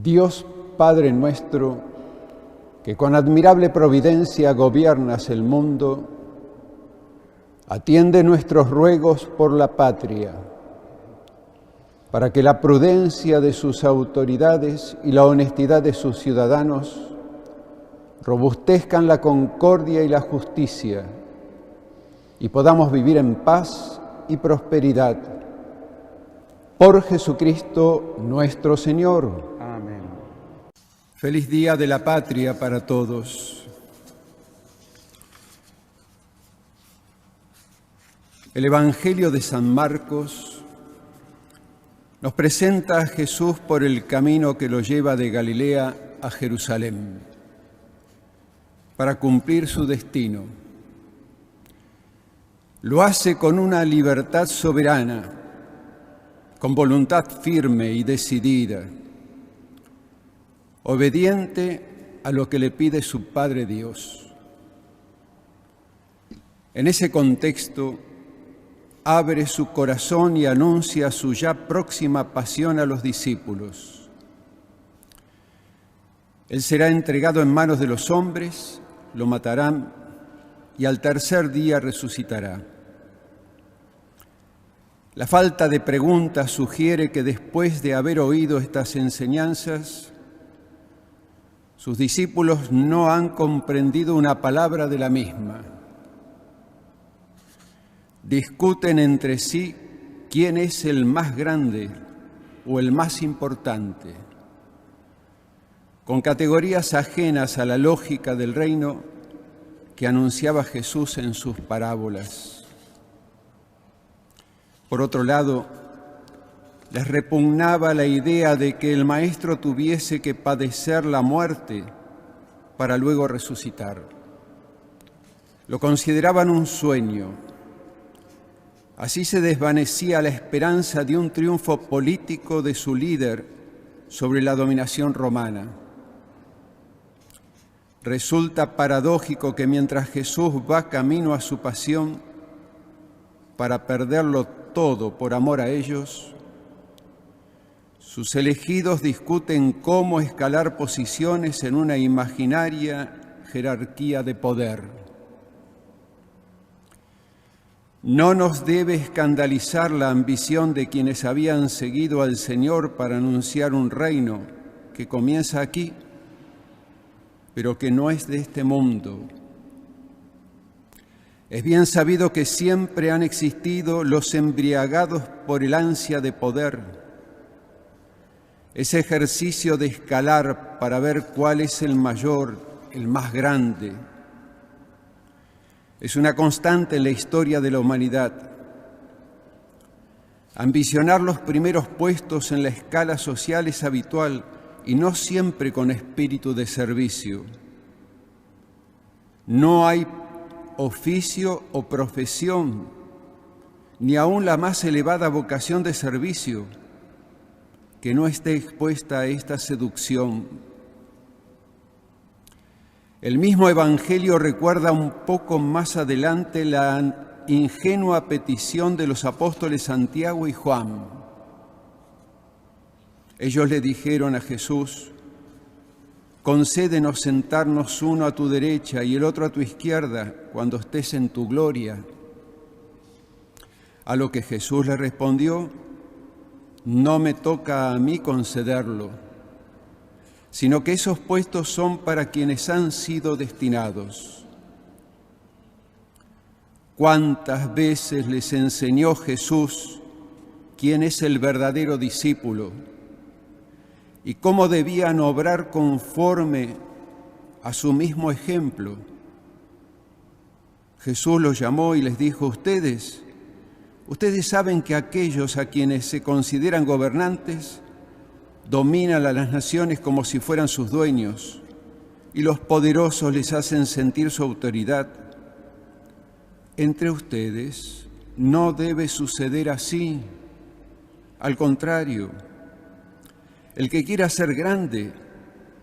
Dios Padre nuestro, que con admirable providencia gobiernas el mundo, atiende nuestros ruegos por la patria, para que la prudencia de sus autoridades y la honestidad de sus ciudadanos robustezcan la concordia y la justicia, y podamos vivir en paz y prosperidad. Por Jesucristo nuestro Señor. Amén. Feliz Día de la Patria para todos. El Evangelio de San Marcos nos presenta a Jesús por el camino que lo lleva de Galilea a Jerusalén para cumplir su destino. Lo hace con una libertad soberana, con voluntad firme y decidida, obediente a lo que le pide su Padre Dios. En ese contexto, abre su corazón y anuncia su ya próxima pasión a los discípulos. Él será entregado en manos de los hombres, lo matarán y al tercer día resucitará. La falta de preguntas sugiere que después de haber oído estas enseñanzas, sus discípulos no han comprendido una palabra de la misma. Discuten entre sí quién es el más grande o el más importante, con categorías ajenas a la lógica del reino que anunciaba Jesús en sus parábolas. Por otro lado, les repugnaba la idea de que el Maestro tuviese que padecer la muerte para luego resucitar. Lo consideraban un sueño. Así se desvanecía la esperanza de un triunfo político de su líder sobre la dominación romana. Resulta paradójico que mientras Jesús va camino a su pasión para perderlo todo por amor a ellos, sus elegidos discuten cómo escalar posiciones en una imaginaria jerarquía de poder. No nos debe escandalizar la ambición de quienes habían seguido al Señor para anunciar un reino que comienza aquí, pero que no es de este mundo. Es bien sabido que siempre han existido los embriagados por el ansia de poder, ese ejercicio de escalar para ver cuál es el mayor, el más grande. Es una constante en la historia de la humanidad. Ambicionar los primeros puestos en la escala social es habitual y no siempre con espíritu de servicio. No hay oficio o profesión, ni aun la más elevada vocación de servicio, que no esté expuesta a esta seducción. El mismo Evangelio recuerda un poco más adelante la ingenua petición de los apóstoles Santiago y Juan. Ellos le dijeron a Jesús: concédenos sentarnos uno a tu derecha y el otro a tu izquierda cuando estés en tu gloria. A lo que Jesús le respondió: no me toca a mí concederlo, sino que esos puestos son para quienes han sido destinados. ¿Cuántas veces les enseñó Jesús quién es el verdadero discípulo y cómo debían obrar conforme a su mismo ejemplo? Jesús los llamó y les dijo: ustedes saben que aquellos a quienes se consideran gobernantes dominan a las naciones como si fueran sus dueños, y los poderosos les hacen sentir su autoridad. Entre ustedes no debe suceder así. Al contrario, el que quiera ser grande,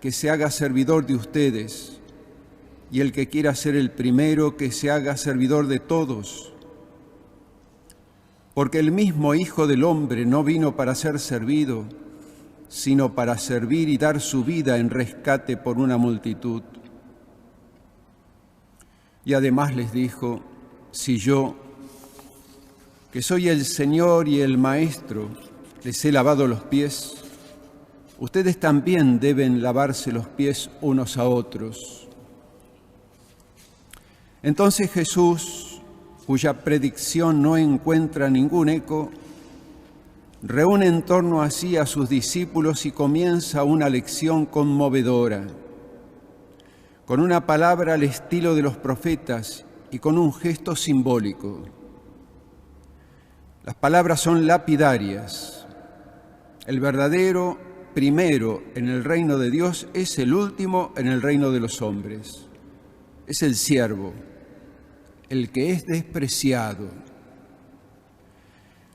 que se haga servidor de ustedes, y el que quiera ser el primero, que se haga servidor de todos. Porque el mismo Hijo del Hombre no vino para ser servido, sino para servir y dar su vida en rescate por una multitud. Y además les dijo: si yo, que soy el Señor y el Maestro, les he lavado los pies, ustedes también deben lavarse los pies unos a otros. Entonces Jesús, cuya predicción no encuentra ningún eco, reúne en torno a sí a sus discípulos y comienza una lección conmovedora, con una palabra al estilo de los profetas y con un gesto simbólico. Las palabras son lapidarias. El verdadero primero en el reino de Dios es el último en el reino de los hombres. Es el siervo, el que es despreciado.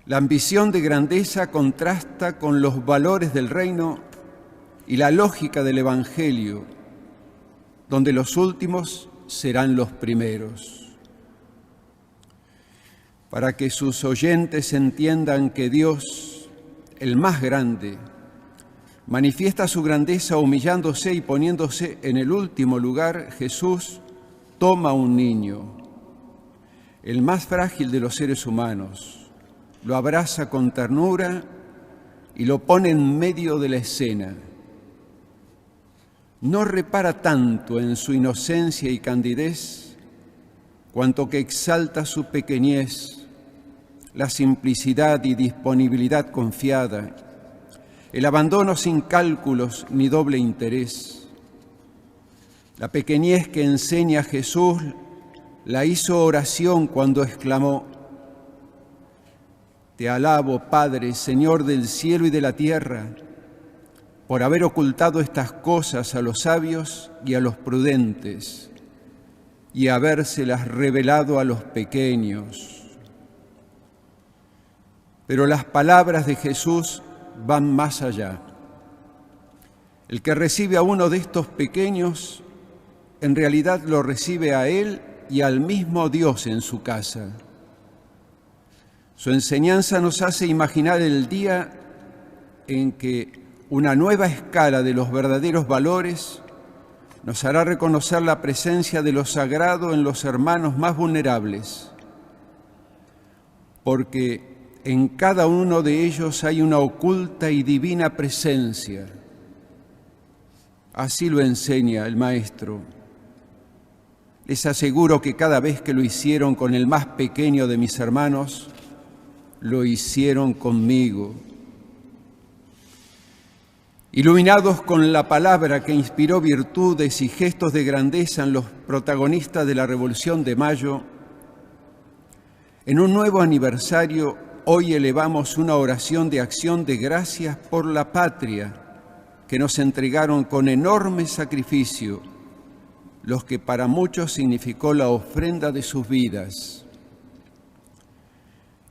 La ambición de grandeza contrasta con los valores del reino y la lógica del Evangelio, donde los últimos serán los primeros. Para que sus oyentes entiendan que Dios, el más grande, manifiesta su grandeza humillándose y poniéndose en el último lugar, Jesús toma un niño, el más frágil de los seres humanos, lo abraza con ternura y lo pone en medio de la escena. No repara tanto en su inocencia y candidez, cuanto que exalta su pequeñez, la simplicidad y disponibilidad confiada, el abandono sin cálculos ni doble interés. La pequeñez que enseña Jesús la hizo oración cuando exclamó: Te alabo, Padre, Señor del cielo y de la tierra, por haber ocultado estas cosas a los sabios y a los prudentes, y habérselas revelado a los pequeños. Pero las palabras de Jesús van más allá. El que recibe a uno de estos pequeños, en realidad lo recibe a Él y al mismo Dios en su casa. Su enseñanza nos hace imaginar el día en que una nueva escala de los verdaderos valores nos hará reconocer la presencia de lo sagrado en los hermanos más vulnerables, porque en cada uno de ellos hay una oculta y divina presencia. Así lo enseña el Maestro. Les aseguro que cada vez que lo hicieron con el más pequeño de mis hermanos, lo hicieron conmigo. Iluminados con la palabra que inspiró virtudes y gestos de grandeza en los protagonistas de la Revolución de Mayo, en un nuevo aniversario, hoy elevamos una oración de acción de gracias por la patria que nos entregaron con enorme sacrificio, los que para muchos significó la ofrenda de sus vidas.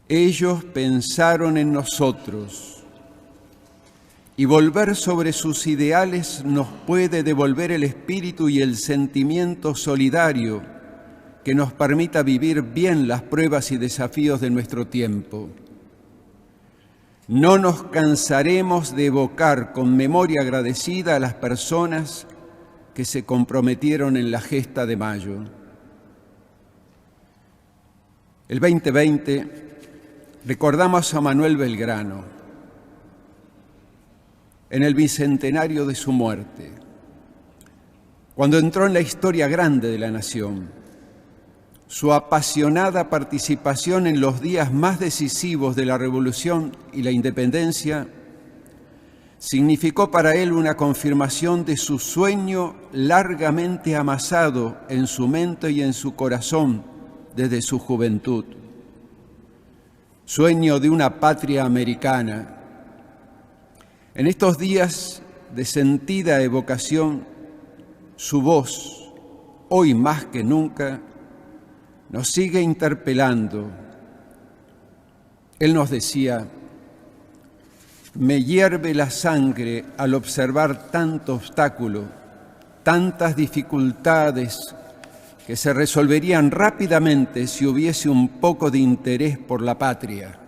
Ellos pensaron en nosotros, y volver sobre sus ideales nos puede devolver el espíritu y el sentimiento solidario que nos permita vivir bien las pruebas y desafíos de nuestro tiempo. No nos cansaremos de evocar con memoria agradecida a las personas que se comprometieron en la gesta de mayo. El 2020 recordamos a Manuel Belgrano en el bicentenario de su muerte, cuando entró en la historia grande de la nación. Su apasionada participación en los días más decisivos de la Revolución y la Independencia significó para él una confirmación de su sueño largamente amasado en su mente y en su corazón desde su juventud. Sueño de una patria americana. En estos días de sentida evocación, su voz, hoy más que nunca, nos sigue interpelando. Él nos decía: me hierve la sangre al observar tanto obstáculo, tantas dificultades que se resolverían rápidamente si hubiese un poco de interés por la patria.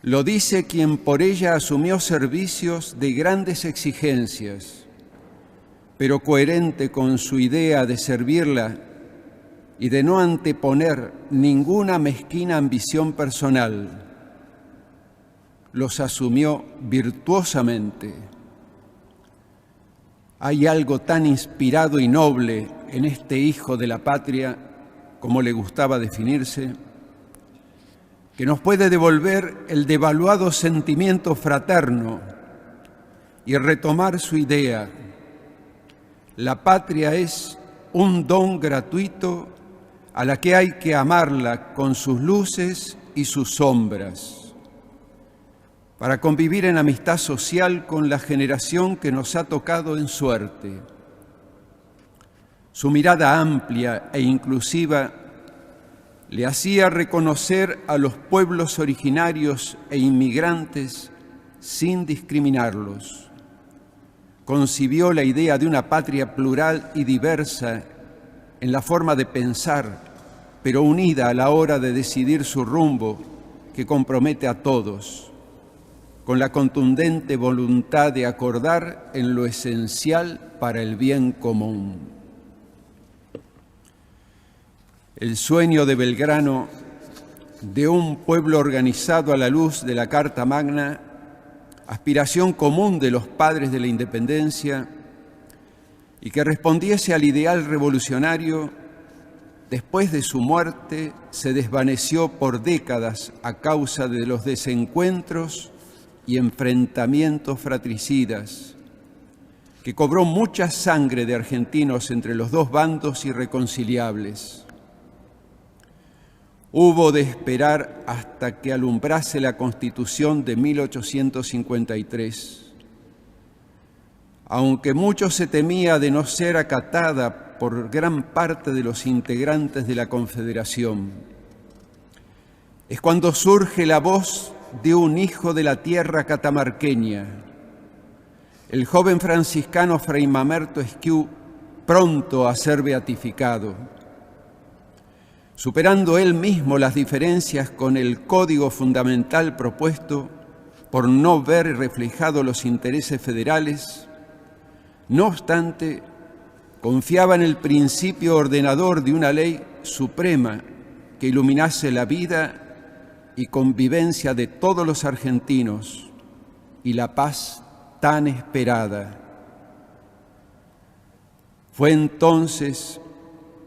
Lo dice quien por ella asumió servicios de grandes exigencias, pero coherente con su idea de servirla y de no anteponer ninguna mezquina ambición personal. Los asumió virtuosamente. Hay algo tan inspirado y noble en este hijo de la patria, como le gustaba definirse, que nos puede devolver el devaluado sentimiento fraterno y retomar su idea. La patria es un don gratuito a la que hay que amarla con sus luces y sus sombras, para convivir en amistad social con la generación que nos ha tocado en suerte. Su mirada amplia e inclusiva le hacía reconocer a los pueblos originarios e inmigrantes sin discriminarlos. Concibió la idea de una patria plural y diversa en la forma de pensar, pero unida a la hora de decidir su rumbo, que compromete a todos, con la contundente voluntad de acordar en lo esencial para el bien común. El sueño de Belgrano, de un pueblo organizado a la luz de la Carta Magna, aspiración común de los padres de la independencia, y que respondiese al ideal revolucionario, después de su muerte se desvaneció por décadas a causa de los desencuentros y enfrentamientos fratricidas, que cobró mucha sangre de argentinos entre los dos bandos irreconciliables. Hubo de esperar hasta que alumbrase la Constitución de 1853. Aunque mucho se temía de no ser acatada por gran parte de los integrantes de la Confederación, es cuando surge la voz de un hijo de la tierra catamarqueña, el joven franciscano Fray Mamerto Esquiú, pronto a ser beatificado. Superando él mismo las diferencias con el código fundamental propuesto por no ver reflejados los intereses federales, no obstante, confiaba en el principio ordenador de una ley suprema que iluminase la vida y convivencia de todos los argentinos y la paz tan esperada. Fue entonces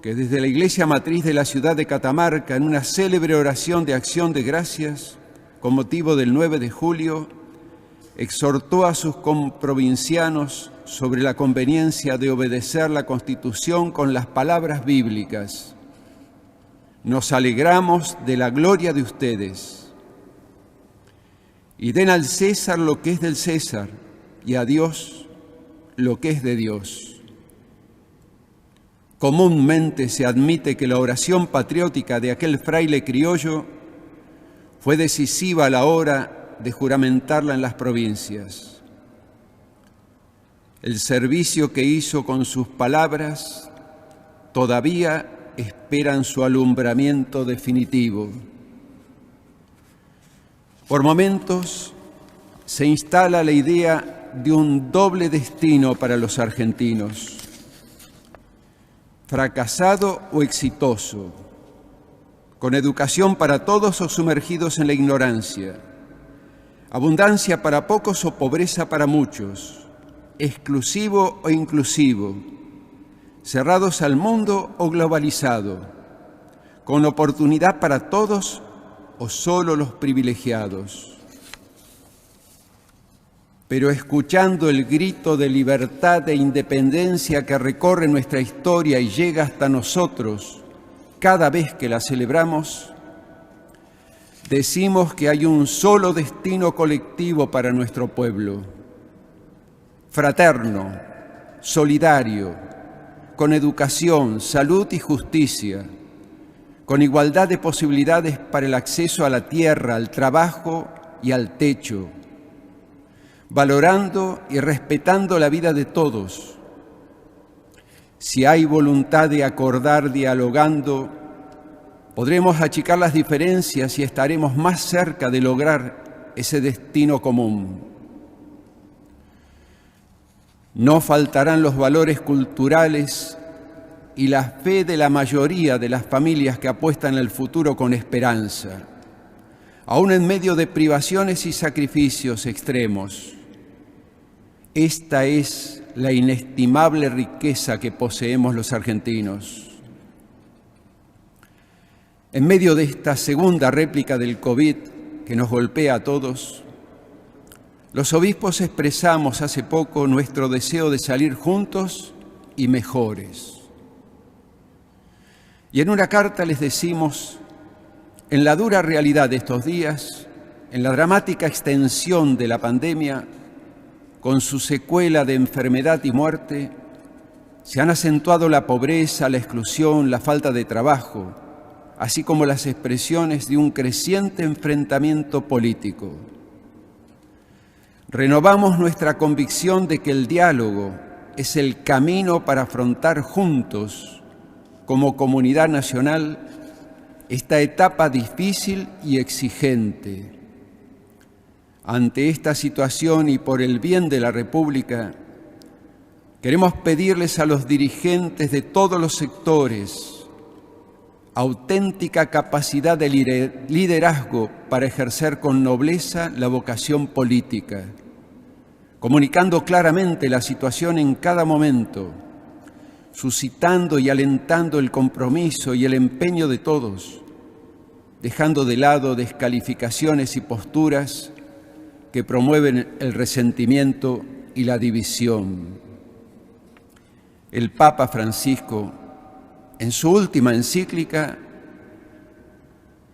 que desde la iglesia matriz de la ciudad de Catamarca, en una célebre oración de acción de gracias con motivo del 9 de julio, exhortó a sus comprovincianos sobre la conveniencia de obedecer la Constitución con las palabras bíblicas: nos alegramos de la gloria de ustedes, y den al César lo que es del César, y a Dios lo que es de Dios. Comúnmente se admite que la oración patriótica de aquel fraile criollo fue decisiva a la hora de juramentarla en las provincias. El servicio que hizo con sus palabras todavía esperan su alumbramiento definitivo. Por momentos se instala la idea de un doble destino para los argentinos: fracasado o exitoso, con educación para todos o sumergidos en la ignorancia, abundancia para pocos o pobreza para muchos, exclusivo o inclusivo, cerrados al mundo o globalizado, con oportunidad para todos o solo los privilegiados. Pero escuchando el grito de libertad e independencia que recorre nuestra historia y llega hasta nosotros cada vez que la celebramos, decimos que hay un solo destino colectivo para nuestro pueblo: fraterno, solidario, con educación, salud y justicia, con igualdad de posibilidades para el acceso a la tierra, al trabajo y al techo, valorando y respetando la vida de todos. Si hay voluntad de acordar dialogando, podremos achicar las diferencias y estaremos más cerca de lograr ese destino común. No faltarán los valores culturales y la fe de la mayoría de las familias que apuestan al futuro con esperanza, aún en medio de privaciones y sacrificios extremos. Esta es la inestimable riqueza que poseemos los argentinos. En medio de esta segunda réplica del COVID que nos golpea a todos, los obispos expresamos hace poco nuestro deseo de salir juntos y mejores. Y en una carta les decimos, en la dura realidad de estos días, en la dramática extensión de la pandemia, con su secuela de enfermedad y muerte, se han acentuado la pobreza, la exclusión, la falta de trabajo, así como las expresiones de un creciente enfrentamiento político. Renovamos nuestra convicción de que el diálogo es el camino para afrontar juntos, como comunidad nacional, esta etapa difícil y exigente. Ante esta situación y por el bien de la República, queremos pedirles a los dirigentes de todos los sectores auténtica capacidad de liderazgo para ejercer con nobleza la vocación política, comunicando claramente la situación en cada momento, suscitando y alentando el compromiso y el empeño de todos, dejando de lado descalificaciones y posturas que promueven el resentimiento y la división. El Papa Francisco, en su última encíclica,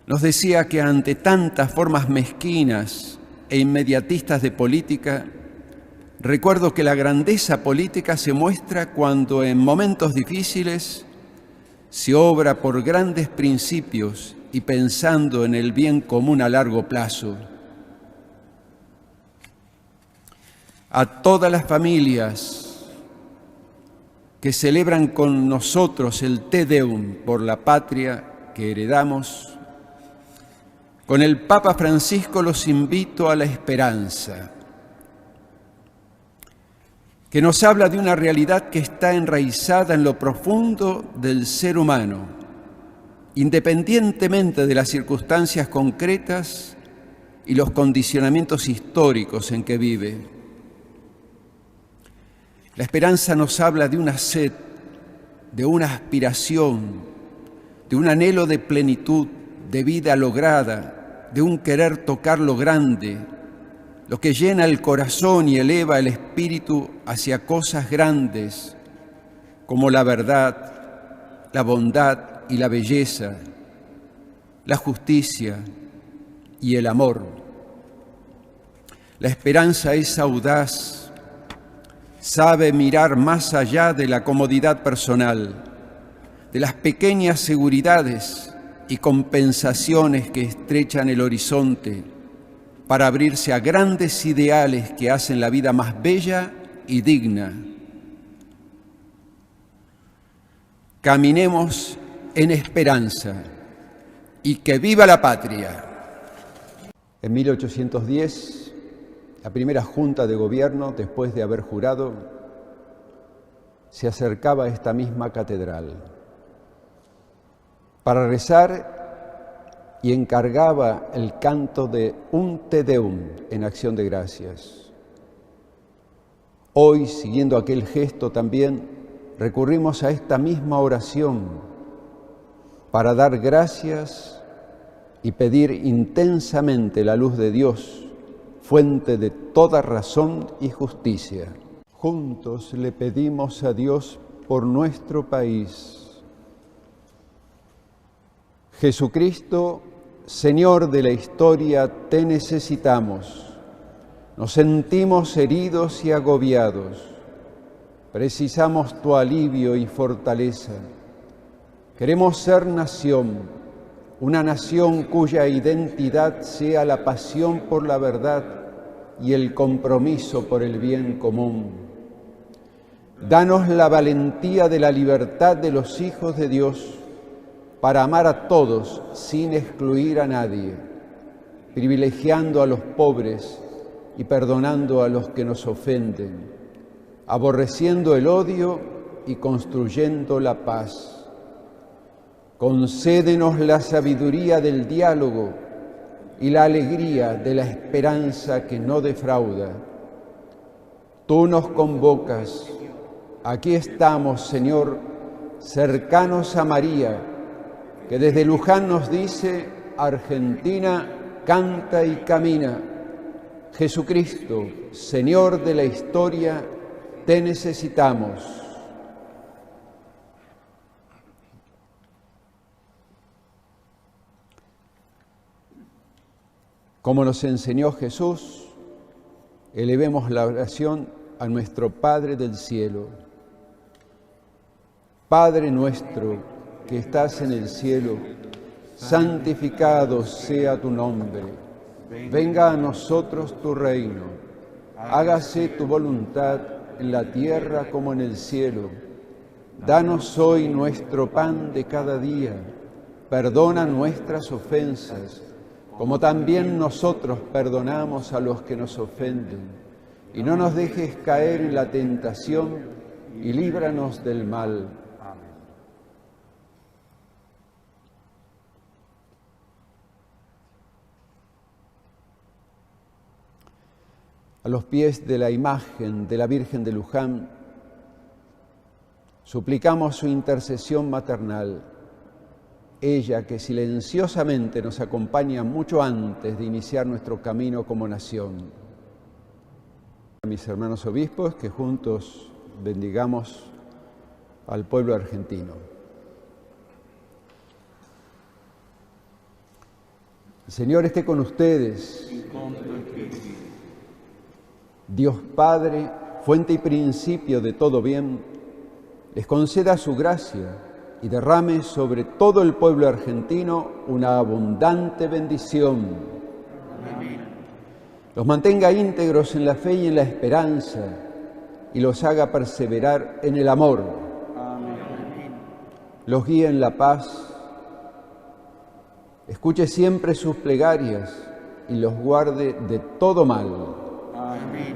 nos decía que ante tantas formas mezquinas e inmediatistas de política, recuerdo que la grandeza política se muestra cuando en momentos difíciles se obra por grandes principios y pensando en el bien común a largo plazo. A todas las familias que celebran con nosotros el Te Deum por la patria que heredamos, con el Papa Francisco los invito a la esperanza, que nos habla de una realidad que está enraizada en lo profundo del ser humano, independientemente de las circunstancias concretas y los condicionamientos históricos en que vive. La esperanza nos habla de una sed, de una aspiración, de un anhelo de plenitud, de vida lograda, de un querer tocar lo grande, lo que llena el corazón y eleva el espíritu hacia cosas grandes, como la verdad, la bondad y la belleza, la justicia y el amor. La esperanza es audaz, sabe mirar más allá de la comodidad personal, de las pequeñas seguridades y compensaciones que estrechan el horizonte para abrirse a grandes ideales que hacen la vida más bella y digna. Caminemos en esperanza y que viva la patria. En 1810, la primera Junta de Gobierno, después de haber jurado, se acercaba a esta misma catedral para rezar y encargaba el canto de un Te Deum en acción de gracias. Hoy, siguiendo aquel gesto también, recurrimos a esta misma oración para dar gracias y pedir intensamente la luz de Dios, fuente de toda razón y justicia. Juntos le pedimos a Dios por nuestro país. Jesucristo, Señor de la historia, te necesitamos. Nos sentimos heridos y agobiados. Precisamos tu alivio y fortaleza. Queremos ser nación, una nación cuya identidad sea la pasión por la verdad y el compromiso por el bien común. Danos la valentía de la libertad de los hijos de Dios para amar a todos sin excluir a nadie. privilegiando a los pobres y perdonando a los que nos ofenden, aborreciendo el odio y construyendo la paz. Concédenos la sabiduría del diálogo y la alegría de la esperanza que no defrauda. Tú nos convocas. Aquí estamos, Señor, cercanos a María, que desde Luján nos dice: Argentina, canta y camina. Jesucristo, Señor de la historia, te necesitamos. Como nos enseñó Jesús, elevemos la oración a nuestro Padre del cielo. Padre nuestro que estás en el cielo, santificado sea tu nombre. Venga a nosotros tu reino. Hágase tu voluntad en la tierra como en el cielo. Danos hoy nuestro pan de cada día. Perdona nuestras ofensas, como también nosotros perdonamos a los que nos ofenden. Y no nos dejes caer en la tentación, y líbranos del mal. Amén. A los pies de la imagen de la Virgen de Luján, suplicamos su intercesión maternal. Ella que silenciosamente nos acompaña mucho antes de iniciar nuestro camino como nación. A mis hermanos obispos, que juntos bendigamos al pueblo argentino. El Señor esté con ustedes. Dios Padre, fuente y principio de todo bien, les conceda su gracia y derrame sobre todo el pueblo argentino una abundante bendición. Amén. Los mantenga íntegros en la fe y en la esperanza, y los haga perseverar en el amor. Amén. Los guíe en la paz, escuche siempre sus plegarias y los guarde de todo mal. Amén.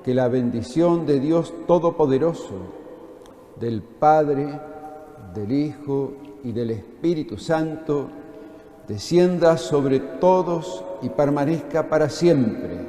Que la bendición de Dios Todopoderoso, del Padre, del Hijo y del Espíritu Santo, descienda sobre todos y permanezca para siempre.